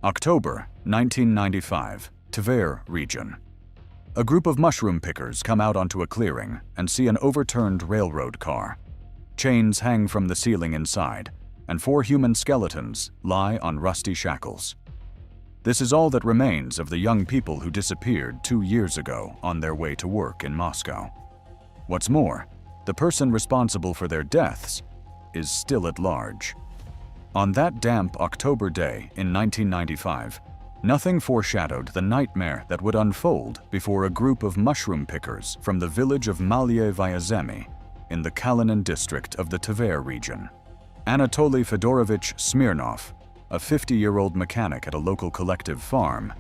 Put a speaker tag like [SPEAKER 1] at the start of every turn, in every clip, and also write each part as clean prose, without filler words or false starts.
[SPEAKER 1] October 1995, Tver region. A group of mushroom pickers come out onto a clearing and see an overturned railroad car. Chains hang from the ceiling inside, and 4 human skeletons lie on rusty shackles. This is all that remains of the young people who disappeared 2 years ago on their way to work in Moscow. What's more, the person responsible for their deaths is still at large. On that damp October day in 1995, nothing foreshadowed the nightmare that would unfold before a group of mushroom pickers from the village of Malye Vyazemi in the Kalinin district of the Tver region. Anatoly Fedorovich Smirnov, a 50-year-old mechanic at a local collective farm,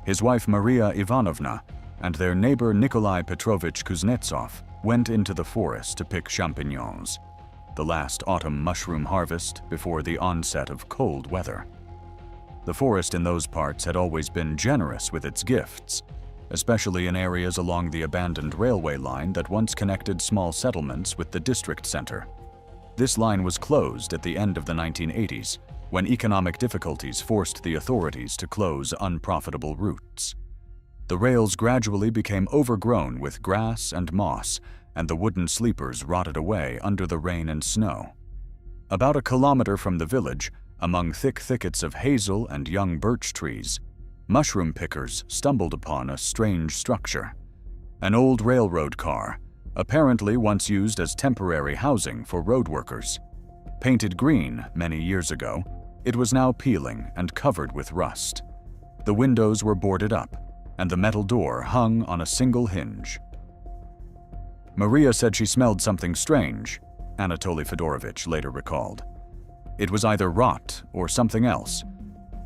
[SPEAKER 1] his wife Maria Ivanovna, and their neighbor Nikolai Petrovich Kuznetsov went into the forest to pick champignons, the last autumn mushroom harvest before the onset of cold weather. The forest in those parts had always been generous with its gifts, especially in areas along the abandoned railway line that once connected small settlements with the district center. This line was closed at the end of the 1980s, when economic difficulties forced the authorities to close unprofitable routes. The rails gradually became overgrown with grass and moss, and the wooden sleepers rotted away under the rain and snow. About a kilometer from the village, among thick thickets of hazel and young birch trees, mushroom pickers stumbled upon a strange structure. An old railroad car, apparently once used as temporary housing for road workers. Painted green many years ago, it was now peeling and covered with rust. The windows were boarded up, and the metal door hung on a single hinge. Maria said she smelled something strange, Anatoly Fedorovich later recalled. It was either rot or something else.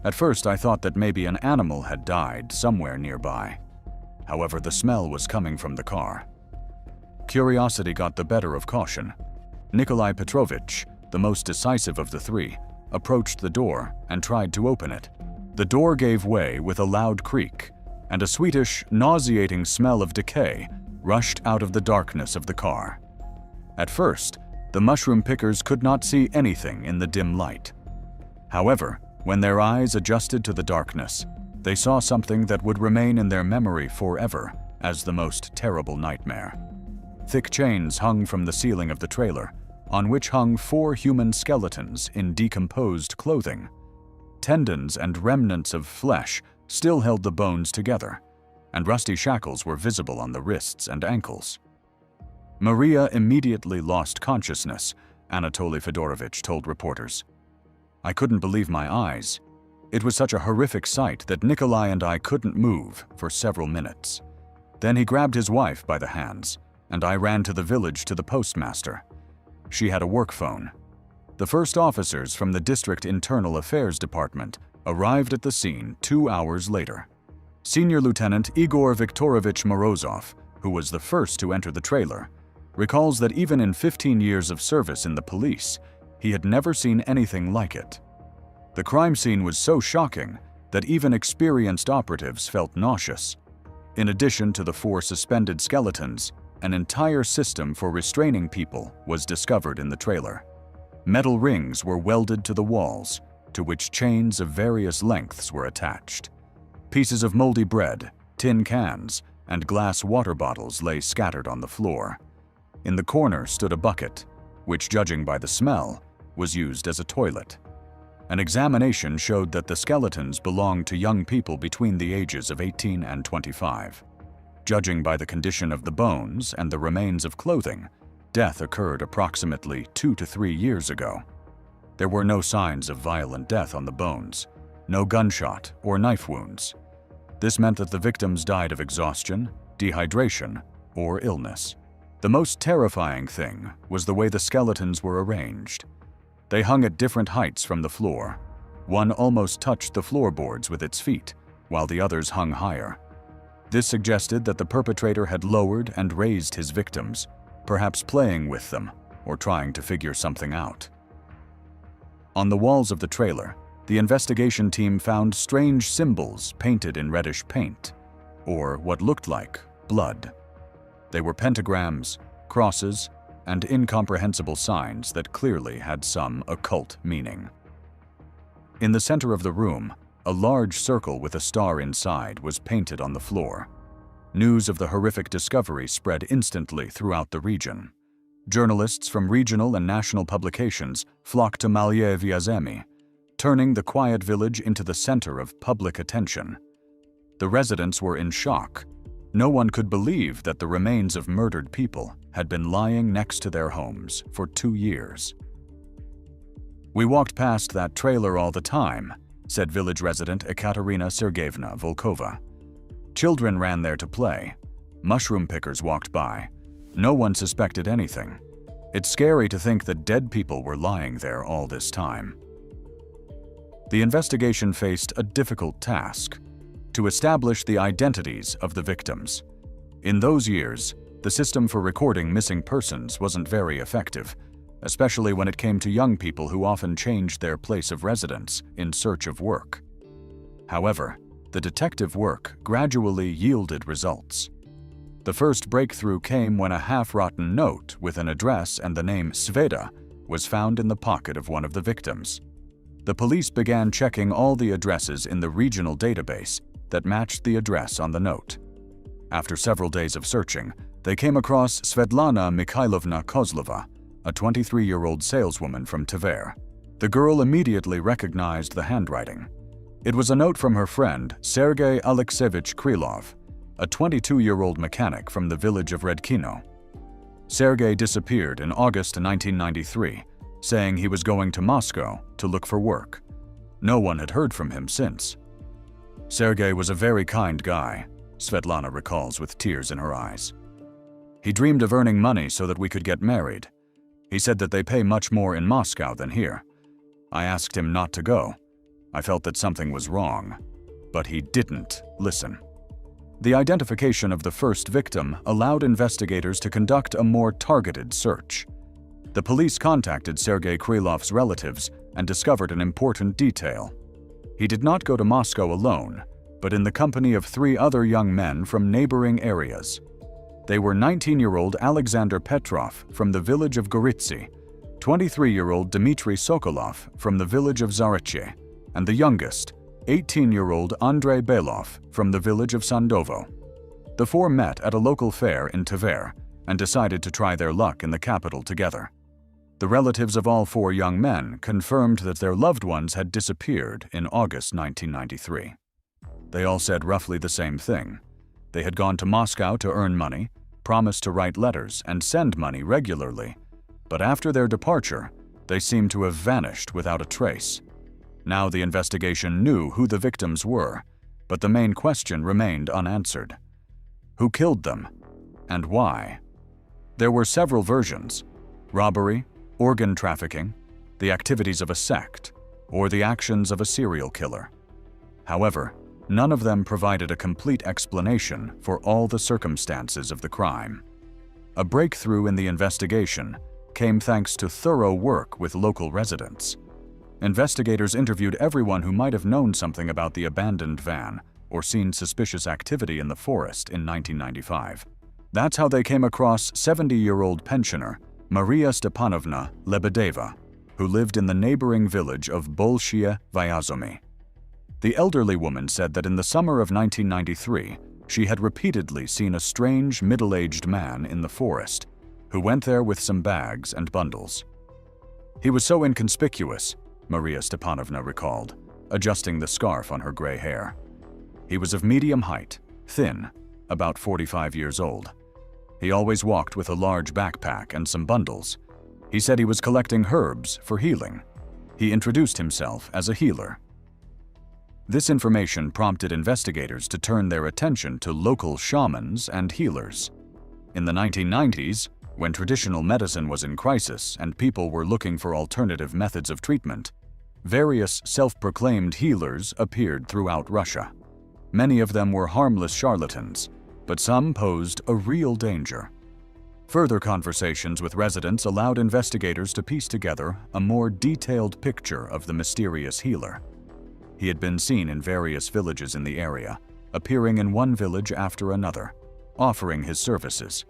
[SPEAKER 1] At first I thought that maybe an animal had died somewhere nearby. However, the smell was coming from the car. Curiosity got the better of caution. Nikolai Petrovich, the most decisive of the 3, approached the door and tried to open it. The door gave way with a loud creak, and a sweetish, nauseating smell of decay rushed out of the darkness of the car. At first, the mushroom pickers could not see anything in the dim light. However, when their eyes adjusted to the darkness, they saw something that would remain in their memory forever as the most terrible nightmare. Thick chains hung from the ceiling of the trailer, on which hung 4 human skeletons in decomposed clothing. Tendons and remnants of flesh still held the bones together, and rusty shackles were visible on the wrists and ankles. Maria immediately lost consciousness, Anatoly Fedorovich told reporters. I couldn't believe my eyes. It was such a horrific sight that Nikolai and I couldn't move for several minutes. Then he grabbed his wife by the hands, and I ran to the village to the postmaster. She had a work phone. The first officers from the district internal affairs department arrived at the scene 2 hours later. Senior Lieutenant Igor Viktorovich Morozov, who was the first to enter the trailer, recalls that even in 15 years of service in the police, he had never seen anything like it. The crime scene was so shocking that even experienced operatives felt nauseous. In addition to the 4 suspended skeletons, an entire system for restraining people was discovered in the trailer. Metal rings were welded to the walls, to which chains of various lengths were attached. Pieces of moldy bread, tin cans, and glass water bottles lay scattered on the floor. In the corner stood a bucket, which, judging by the smell, was used as a toilet. An examination showed that the skeletons belonged to young people between the ages of 18 and 25. Judging by the condition of the bones and the remains of clothing, death occurred approximately 2 to 3 years ago. There were no signs of violent death on the bones, no gunshot or knife wounds. This meant that the victims died of exhaustion, dehydration, or illness. The most terrifying thing was the way the skeletons were arranged. They hung at different heights from the floor. One almost touched the floorboards with its feet, while the others hung higher. This suggested that the perpetrator had lowered and raised his victims, perhaps playing with them or trying to figure something out. On the walls of the trailer, the investigation team found strange symbols painted in reddish paint, or what looked like blood. They were pentagrams, crosses, and incomprehensible signs that clearly had some occult meaning. In the center of the room, A large circle with a star inside was painted on the floor. News of the horrific discovery spread instantly throughout the region. Journalists from regional and national publications flocked to Malie Viazemi, turning the quiet village into the center of public attention. The residents were in shock. No one could believe that the remains of murdered people had been lying next to their homes for 2 years. "We walked past that trailer all the time," said village resident Ekaterina Sergeyevna Volkova. "Children ran there to play. Mushroom pickers walked by. No one suspected anything. It's scary to think that dead people were lying there all this time." The investigation faced a difficult task: to establish the identities of the victims. In those years, the system for recording missing persons wasn't very effective, especially when it came to young people who often changed their place of residence in search of work. However, the detective work gradually yielded results. The first breakthrough came when a half-rotten note with an address and the name Sveta was found in the pocket of one of the victims. The police began checking all the addresses in the regional database that matched the address on the note. After several days of searching, they came across Svetlana Mikhailovna Kozlova, a 23-year-old saleswoman from Tver. The girl immediately recognized the handwriting. It was a note from her friend Sergei Alexeyevich Krylov, a 22-year-old mechanic from the village of Redkino. Sergei disappeared in August 1993, saying he was going to Moscow to look for work. No one had heard from him since. "Sergei was a very kind guy," Svetlana recalls with tears in her eyes. "He dreamed of earning money so that we could get married. He said that they pay much more in Moscow than here. I asked him not to go. I felt that something was wrong, but he didn't listen." The identification of the first victim allowed investigators to conduct a more targeted search. The police contacted Sergei Krylov's relatives and discovered an important detail. He did not go to Moscow alone, but in the company of 3 other young men from neighboring areas. They were 19-year-old Alexander Petrov from the village of Goritsi, 23-year-old Dmitry Sokolov from the village of Zareche, and the youngest, 18-year-old Andrei Belov from the village of Sandovo. The 4 met at a local fair in Tver and decided to try their luck in the capital together. The relatives of all 4 young men confirmed that their loved ones had disappeared in August 1993. They all said roughly the same thing. They had gone to Moscow to earn money, promised to write letters and send money regularly, but after their departure, they seemed to have vanished without a trace. Now the investigation knew who the victims were, but the main question remained unanswered. Who killed them, and why? There were several versions: robbery, organ trafficking, the activities of a sect, or the actions of a serial killer. However, none of them provided a complete explanation for all the circumstances of the crime. A breakthrough in the investigation came thanks to thorough work with local residents. Investigators interviewed everyone who might have known something about the abandoned van or seen suspicious activity in the forest in 1995. That's how they came across 70-year-old pensioner Maria Stepanovna Lebedeva, who lived in the neighboring village of Bolshie Vyazomy. The elderly woman said that in the summer of 1993, she had repeatedly seen a strange middle-aged man in the forest who went there with some bags and bundles. He was so inconspicuous, Maria Stepanovna recalled, adjusting the scarf on her gray hair. He was of medium height, thin, about 45 years old. He always walked with a large backpack and some bundles. He said he was collecting herbs for healing. He introduced himself as a healer. This information prompted investigators to turn their attention to local shamans and healers. In the 1990s, when traditional medicine was in crisis and people were looking for alternative methods of treatment, various self-proclaimed healers appeared throughout Russia. Many of them were harmless charlatans, but some posed a real danger. Further conversations with residents allowed investigators to piece together a more detailed picture of the mysterious healer. He had been seen in various villages in the area, appearing in one village after another, offering his services.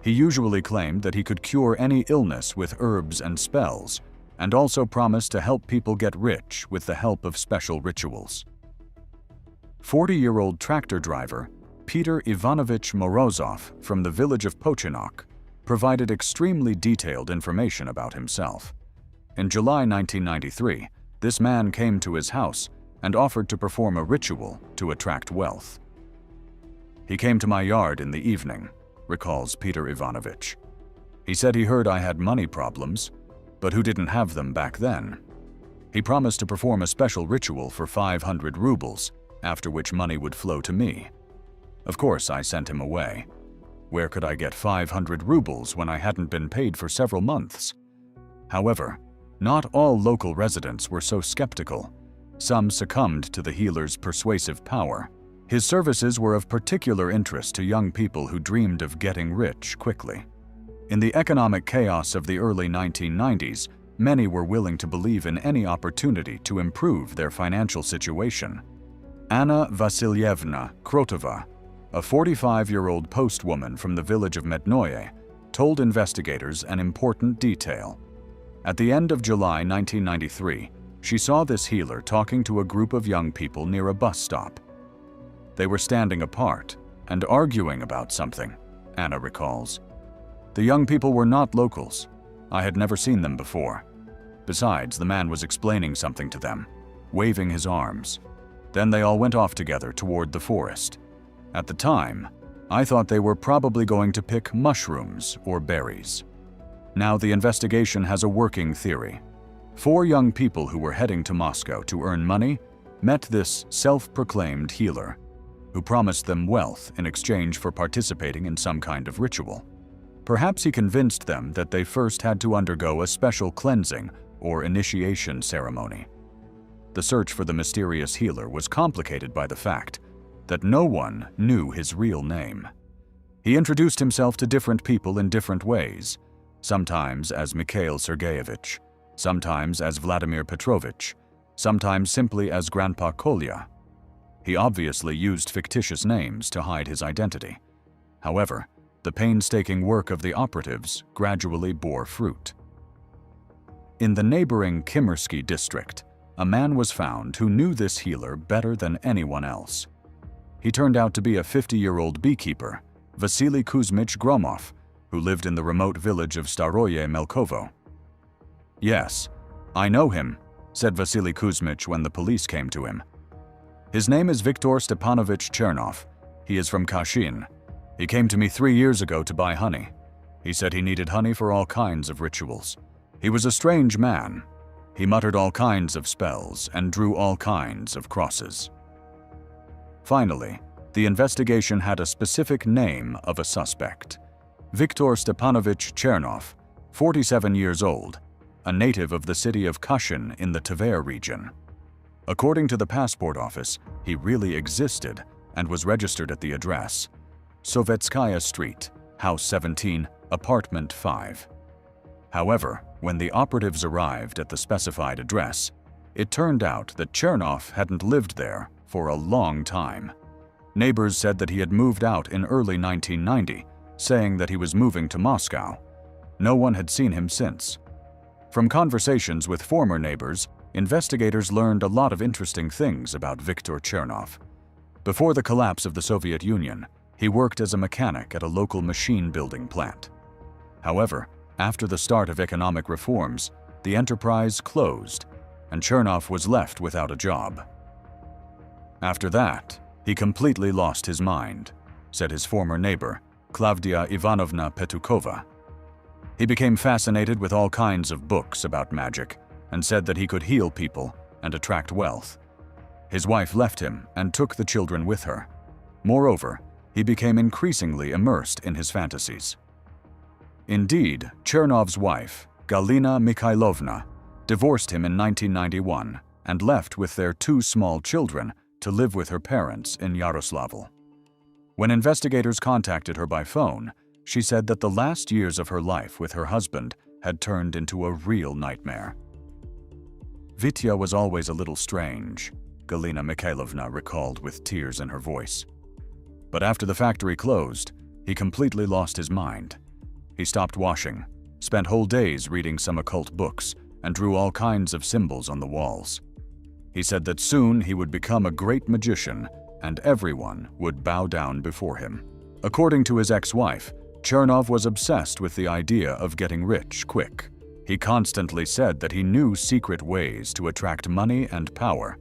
[SPEAKER 1] He usually claimed that he could cure any illness with herbs and spells, and also promised to help people get rich with the help of special rituals. 40-year-old tractor driver Peter Ivanovich Morozov from the village of Pochinok provided extremely detailed information about himself. In July 1993, this man came to his house and offered to perform a ritual to attract wealth. "He came to my yard in the evening," recalls Peter Ivanovich. "He said he heard I had money problems, but who didn't have them back then. He promised to perform a special ritual for 500 rubles, after which money would flow to me. Of course, I sent him away. Where could I get 500 rubles when I hadn't been paid for several months? However, not all local residents were so skeptical. Some succumbed to the healer's persuasive power. His services were of particular interest to young people who dreamed of getting rich quickly. In the economic chaos of the early 1990s, many were willing to believe in any opportunity to improve their financial situation. Anna Vasilyevna Krotova, a 45-year-old postwoman from the village of Mednoye, told investigators an important detail. At the end of July 1993, she saw this healer talking to a group of young people near a bus stop. They were standing apart and arguing about something, Anna recalls. The young people were not locals. I had never seen them before. Besides, the man was explaining something to them, waving his arms. Then they all went off together toward the forest. At the time, I thought they were probably going to pick mushrooms or berries. Now the investigation has a working theory. 4 young people who were heading to Moscow to earn money met this self-proclaimed healer, who promised them wealth in exchange for participating in some kind of ritual. Perhaps he convinced them that they first had to undergo a special cleansing or initiation ceremony. The search for the mysterious healer was complicated by the fact that no one knew his real name. He introduced himself to different people in different ways, sometimes as Mikhail Sergeyevich, sometimes as Vladimir Petrovich, sometimes simply as Grandpa Kolya. He obviously used fictitious names to hide his identity. However, the painstaking work of the operatives gradually bore fruit. In the neighboring Kimmersky district, a man was found who knew this healer better than anyone else. He turned out to be a 50-year-old beekeeper, Vasily Kuzmich Gromov, who lived in the remote village of Staroye Melkovo. "Yes, I know him," said Vasily Kuzmich when the police came to him. "His name is Viktor Stepanovich Chernov. He is from Kashin. He came to me 3 years ago to buy honey. He said he needed honey for all kinds of rituals. He was a strange man. He muttered all kinds of spells and drew all kinds of crosses." Finally, the investigation had a specific name of a suspect. Viktor Stepanovich Chernov, 47 years old, a native of the city of Kashin in the Tver region. According to the passport office, he really existed and was registered at the address Sovetskaya Street, House 17, Apartment 5. However, when the operatives arrived at the specified address, it turned out that Chernov hadn't lived there for a long time. Neighbors said that he had moved out in early 1990, saying that he was moving to Moscow. No one had seen him since. From conversations with former neighbors, investigators learned a lot of interesting things about Viktor Chernov. Before the collapse of the Soviet Union, he worked as a mechanic at a local machine-building plant. However, after the start of economic reforms, the enterprise closed, and Chernov was left without a job. After that, he completely lost his mind, said his former neighbor, Klavdia Ivanovna Petukova. He became fascinated with all kinds of books about magic and said that he could heal people and attract wealth. His wife left him and took the children with her. Moreover, he became increasingly immersed in his fantasies. Indeed, Chernov's wife, Galina Mikhailovna, divorced him in 1991 and left with their 2 small children to live with her parents in Yaroslavl. When investigators contacted her by phone, she said that the last years of her life with her husband had turned into a real nightmare. "Vitya was always a little strange," Galina Mikhailovna recalled with tears in her voice. "But after the factory closed, he completely lost his mind. He stopped washing, spent whole days reading some occult books, and drew all kinds of symbols on the walls. He said that soon he would become a great magician and everyone would bow down before him. According to his ex-wife, Chernov was obsessed with the idea of getting rich quick. He constantly said that he knew secret ways to attract money and power,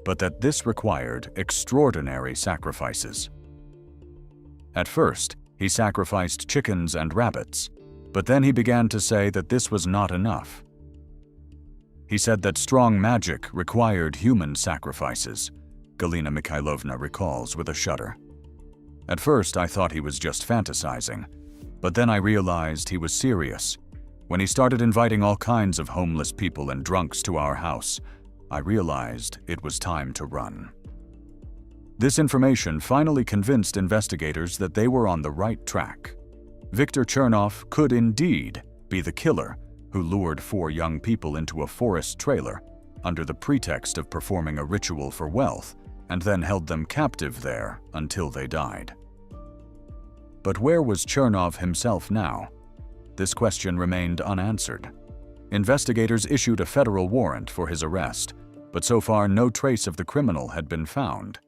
[SPEAKER 1] but that this required extraordinary sacrifices. At first, he sacrificed chickens and rabbits, but then he began to say that this was not enough. He said that strong magic required human sacrifices, Galina Mikhailovna recalls with a shudder. At first, I thought he was just fantasizing, but then I realized he was serious. When he started inviting all kinds of homeless people and drunks to our house, I realized it was time to run. This information finally convinced investigators that they were on the right track. Viktor Chernov could indeed be the killer who lured 4 young people into a forest trailer under the pretext of performing a ritual for wealth and then held them captive there until they died. But where was Chernov himself now? This question remained unanswered. Investigators issued a federal warrant for his arrest, but so far no trace of the criminal had been found.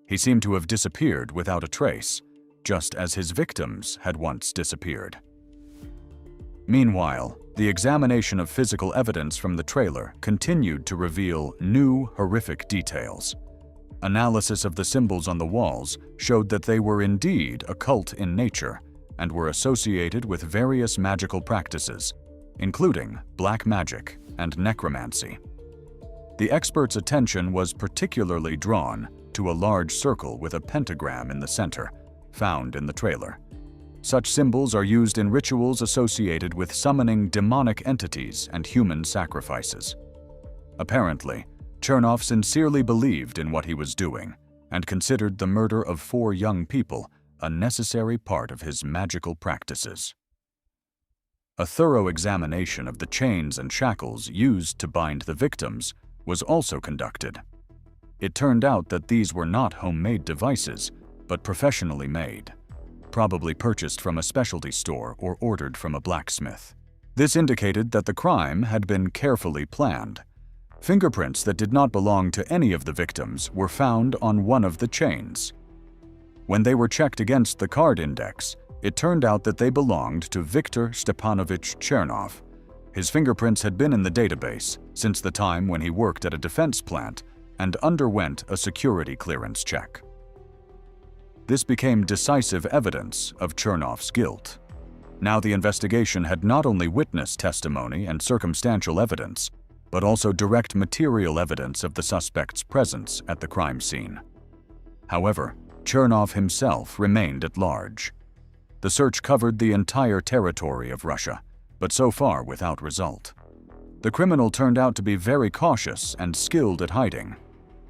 [SPEAKER 1] He seemed to have disappeared without a trace, just as his victims had once disappeared. Meanwhile, the examination of physical evidence from the trailer continued to reveal new, horrific details. Analysis of the symbols on the walls showed that they were indeed occult in nature and were associated with various magical practices, including black magic and necromancy. The expert's attention was particularly drawn to a large circle with a pentagram in the center, found in the trailer. Such symbols are used in rituals associated with summoning demonic entities and human sacrifices. Apparently, Chernov sincerely believed in what he was doing and considered the murder of 4 young people a necessary part of his magical practices. A thorough examination of the chains and shackles used to bind the victims was also conducted. It turned out that these were not homemade devices, but professionally made, probably purchased from a specialty store or ordered from a blacksmith. This indicated that the crime had been carefully planned. Fingerprints that did not belong to any of the victims were found on one of the chains. When they were checked against the card index, it turned out that they belonged to Viktor Stepanovich Chernov. His fingerprints had been in the database since the time when he worked at a defense plant and underwent a security clearance check. This became decisive evidence of Chernov's guilt. Now the investigation had not only witness testimony and circumstantial evidence, but also direct material evidence of the suspect's presence at the crime scene. However, Chernov himself remained at large. The search covered the entire territory of Russia, but so far without result. The criminal turned out to be very cautious and skilled at hiding.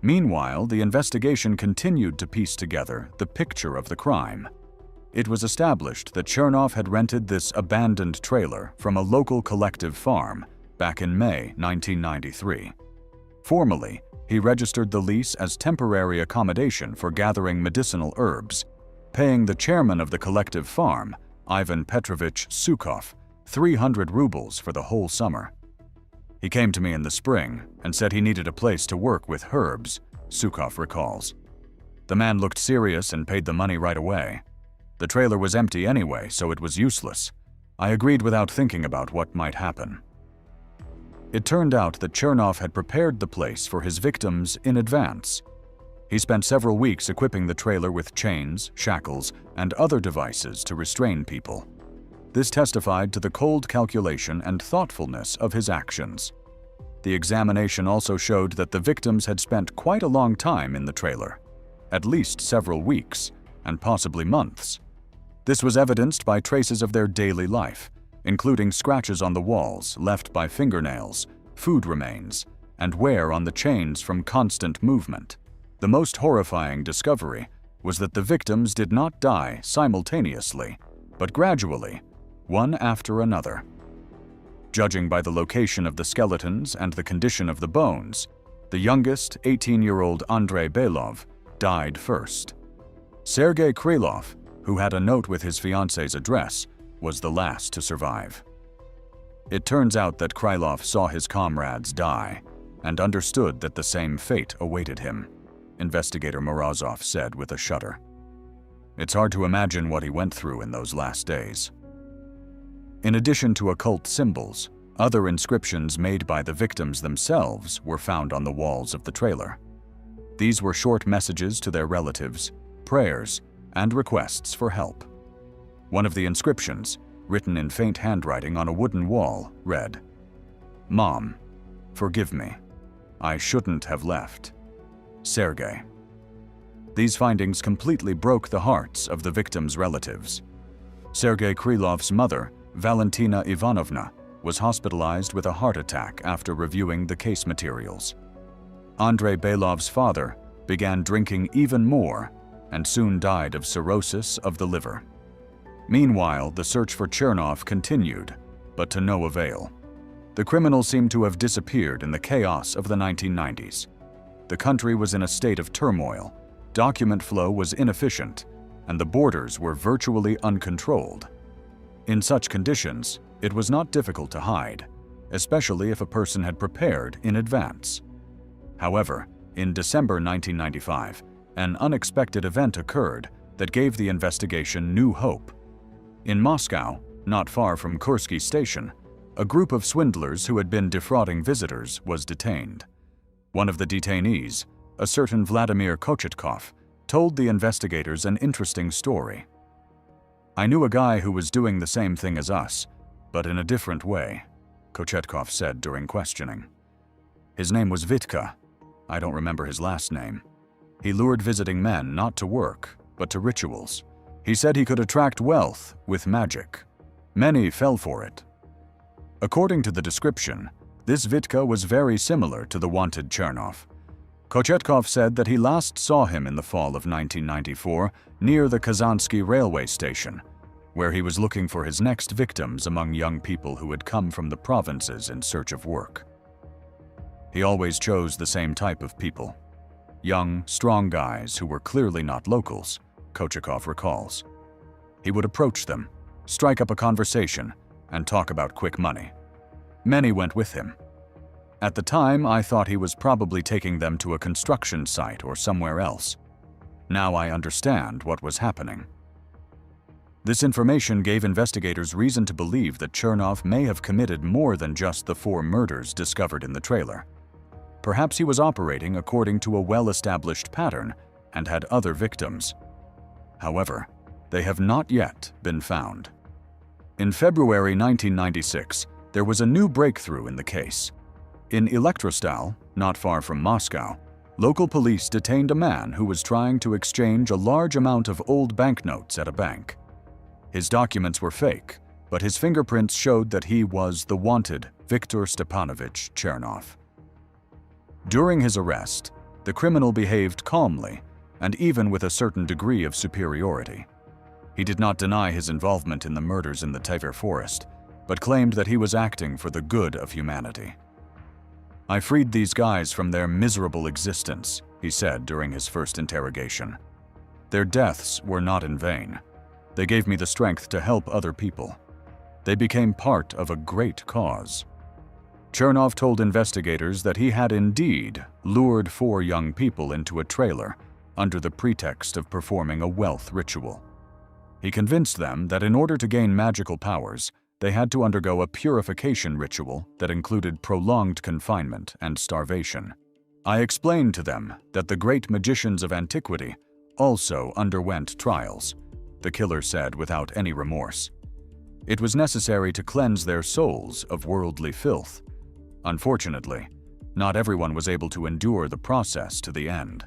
[SPEAKER 1] Meanwhile, the investigation continued to piece together the picture of the crime. It was established that Chernov had rented this abandoned trailer from a local collective farm back in May 1993. Formally, he registered the lease as temporary accommodation for gathering medicinal herbs, paying the chairman of the collective farm, Ivan Petrovich Sukov, 300 rubles for the whole summer. He came to me in the spring and said he needed a place to work with herbs, Sukov recalls. The man looked serious and paid the money right away. The trailer was empty anyway, so it was useless. I agreed without thinking about what might happen. It turned out that Chernov had prepared the place for his victims in advance. He spent several weeks equipping the trailer with chains, shackles, and other devices to restrain people. This testified to the cold calculation and thoughtfulness of his actions. The examination also showed that the victims had spent quite a long time in the trailer, at least several weeks, and possibly months. This was evidenced by traces of their daily life, including scratches on the walls left by fingernails, food remains, and wear on the chains from constant movement. The most horrifying discovery was that the victims did not die simultaneously, but gradually, one after another. Judging by the location of the skeletons and the condition of the bones, the youngest, 18-year-old Andrei Belov, died first. Sergei Krylov, who had a note with his fiance's address, was the last to survive. It turns out that Krylov saw his comrades die and understood that the same fate awaited him. investigator Morozov said with a shudder. It's hard to imagine what he went through in those last days. In addition to occult symbols, other inscriptions made by the victims themselves were found on the walls of the trailer. These were short messages to their relatives, prayers, and requests for help. One of the inscriptions, written in faint handwriting on a wooden wall, read, "Mom, forgive me. I shouldn't have left. Sergei." These findings completely broke the hearts of the victims' relatives. Sergei Krylov's mother, Valentina Ivanovna, was hospitalized with a heart attack after reviewing the case materials. Andrei Belov's father began drinking even more and soon died of cirrhosis of the liver. Meanwhile, the search for Chernov continued, but to no avail. The criminal seemed to have disappeared in the chaos of the 1990s. The country was in a state of turmoil, document flow was inefficient, and the borders were virtually uncontrolled. In such conditions, it was not difficult to hide, especially if a person had prepared in advance. However, in December 1995, an unexpected event occurred that gave the investigation new hope. In Moscow, not far from Kursky Station, a group of swindlers who had been defrauding visitors was detained. One of the detainees, a certain Vladimir Kochetkov, told the investigators an interesting story. "I knew a guy who was doing the same thing as us, but in a different way," Kochetkov said during questioning. "His name was Vitka. I don't remember his last name. He lured visiting men not to work, but to rituals. He said he could attract wealth with magic. Many fell for it." According to the description, this Vitka was very similar to the wanted Chernov. Kochetkov said that he last saw him in the fall of 1994 near the Kazansky railway station, where he was looking for his next victims among young people who had come from the provinces in search of work. He always chose the same type of people. Young, strong guys who were clearly not locals, Kochetkov recalls. He would approach them, strike up a conversation, and talk about quick money. Many went with him. At the time, I thought he was probably taking them to a construction site or somewhere else. Now I understand what was happening. This information gave investigators reason to believe that Chernov may have committed more than just the 4 murders discovered in the trailer. Perhaps he was operating according to a well-established pattern and had other victims. However, they have not yet been found. In February 1996, there was a new breakthrough in the case. In Elektrostal, not far from Moscow, local police detained a man who was trying to exchange a large amount of old banknotes at a bank. His documents were fake, but his fingerprints showed that he was the wanted Viktor Stepanovich Chernov. During his arrest, the criminal behaved calmly and even with a certain degree of superiority. He did not deny his involvement in the murders in the Tver forest, but claimed that he was acting for the good of humanity. "I freed these guys from their miserable existence," he said during his first interrogation. "Their deaths were not in vain. They gave me the strength to help other people. They became part of a great cause." Chernov told investigators that he had indeed lured 4 young people into a trailer under the pretext of performing a wealth ritual. He convinced them that in order to gain magical powers, they had to undergo a purification ritual that included prolonged confinement and starvation. "I explained to them that the great magicians of antiquity also underwent trials," the killer said without any remorse. "It was necessary to cleanse their souls of worldly filth. Unfortunately, not everyone was able to endure the process to the end."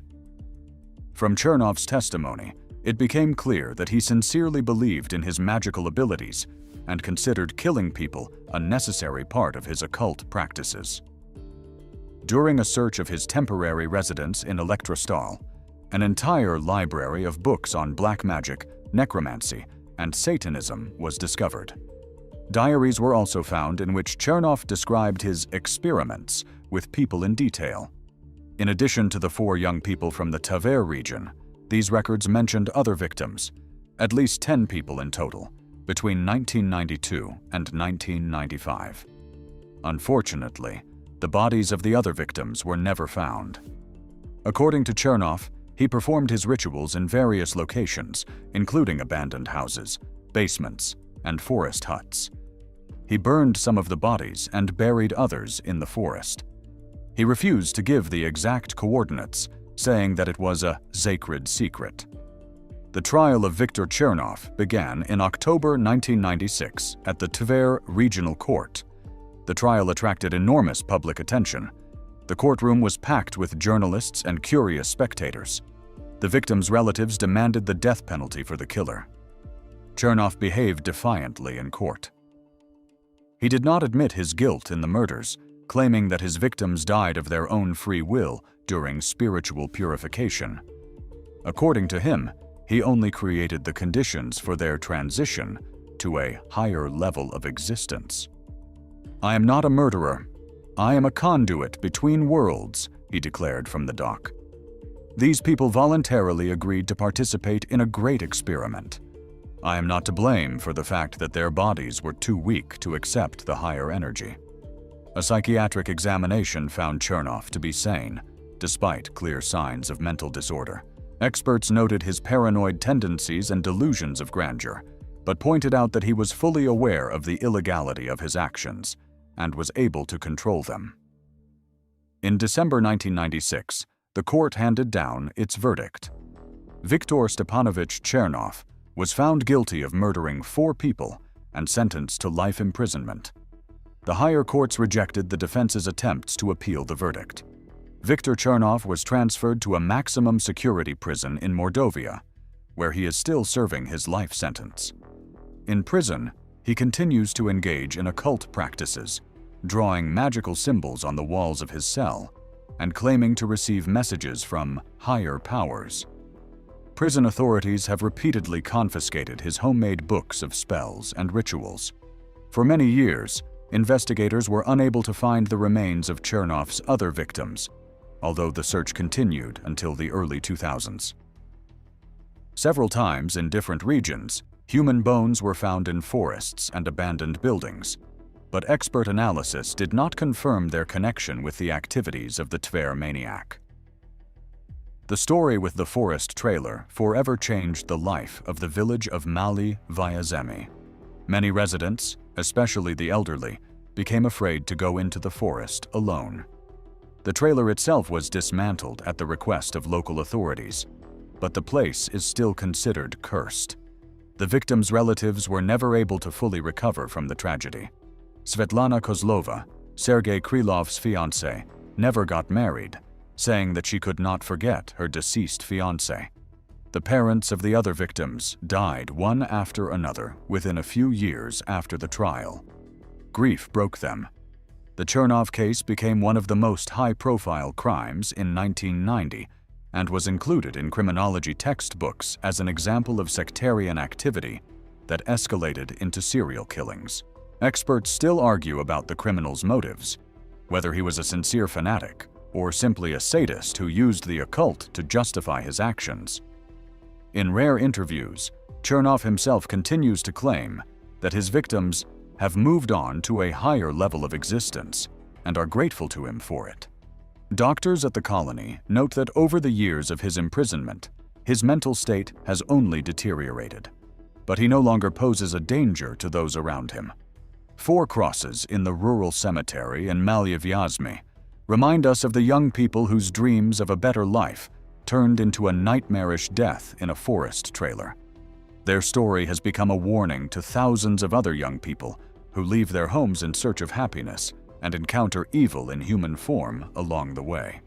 [SPEAKER 1] From Chernov's testimony, it became clear that he sincerely believed in his magical abilities and considered killing people a necessary part of his occult practices. During a search of his temporary residence in Elektrostal, an entire library of books on black magic, necromancy, and Satanism was discovered. Diaries were also found in which Chernov described his experiments with people in detail. In addition to the 4 young people from the Tver region, these records mentioned other victims, at least 10 people in total, between 1992 and 1995. Unfortunately, the bodies of the other victims were never found. According to Chernov, he performed his rituals in various locations, including abandoned houses, basements, and forest huts. He burned some of the bodies and buried others in the forest. He refused to give the exact coordinates, saying that it was a sacred secret. The trial of Viktor Chernov began in October 1996 at the Tver Regional Court. The trial attracted enormous public attention. The courtroom was packed with journalists and curious spectators. The victims' relatives demanded the death penalty for the killer. Chernov behaved defiantly in court. He did not admit his guilt in the murders, claiming that his victims died of their own free will during spiritual purification. According to him, he only created the conditions for their transition to a higher level of existence. "I am not a murderer. I am a conduit between worlds," he declared from the dock. "These people voluntarily agreed to participate in a great experiment. I am not to blame for the fact that their bodies were too weak to accept the higher energy." A psychiatric examination found Chernov to be sane, despite clear signs of mental disorder. Experts noted his paranoid tendencies and delusions of grandeur, but pointed out that he was fully aware of the illegality of his actions and was able to control them. In December 1996, the court handed down its verdict. Viktor Stepanovich Chernov was found guilty of murdering 4 people and sentenced to life imprisonment. The higher courts rejected the defense's attempts to appeal the verdict. Viktor Chernov was transferred to a maximum security prison in Mordovia, where he is still serving his life sentence. In prison, he continues to engage in occult practices, drawing magical symbols on the walls of his cell and claiming to receive messages from higher powers. Prison authorities have repeatedly confiscated his homemade books of spells and rituals. For many years, investigators were unable to find the remains of Chernov's other victims, although the search continued until the early 2000s. Several times in different regions, human bones were found in forests and abandoned buildings, but expert analysis did not confirm their connection with the activities of the Tver maniac. The story with the forest trailer forever changed the life of the village of Mali Vyazemi. Many residents, especially the elderly, became afraid to go into the forest alone. The trailer itself was dismantled at the request of local authorities, but the place is still considered cursed. The victims' relatives were never able to fully recover from the tragedy. Svetlana Kozlova, Sergei Krylov's fiancée, never got married, saying that she could not forget her deceased fiancé. The parents of the other victims died one after another within a few years after the trial. Grief broke them. The Chernov case became one of the most high-profile crimes in 1990 and was included in criminology textbooks as an example of sectarian activity that escalated into serial killings. Experts still argue about the criminal's motives, whether he was a sincere fanatic or simply a sadist who used the occult to justify his actions. In rare interviews, Chernov himself continues to claim that his victims have moved on to a higher level of existence and are grateful to him for it. Doctors at the colony note that over the years of his imprisonment, his mental state has only deteriorated, but he no longer poses a danger to those around him. 4 crosses in the rural cemetery in Mali Vyazemi remind us of the young people whose dreams of a better life turned into a nightmarish death in a forest trailer. Their story has become a warning to thousands of other young people who leave their homes in search of happiness and encounter evil in human form along the way.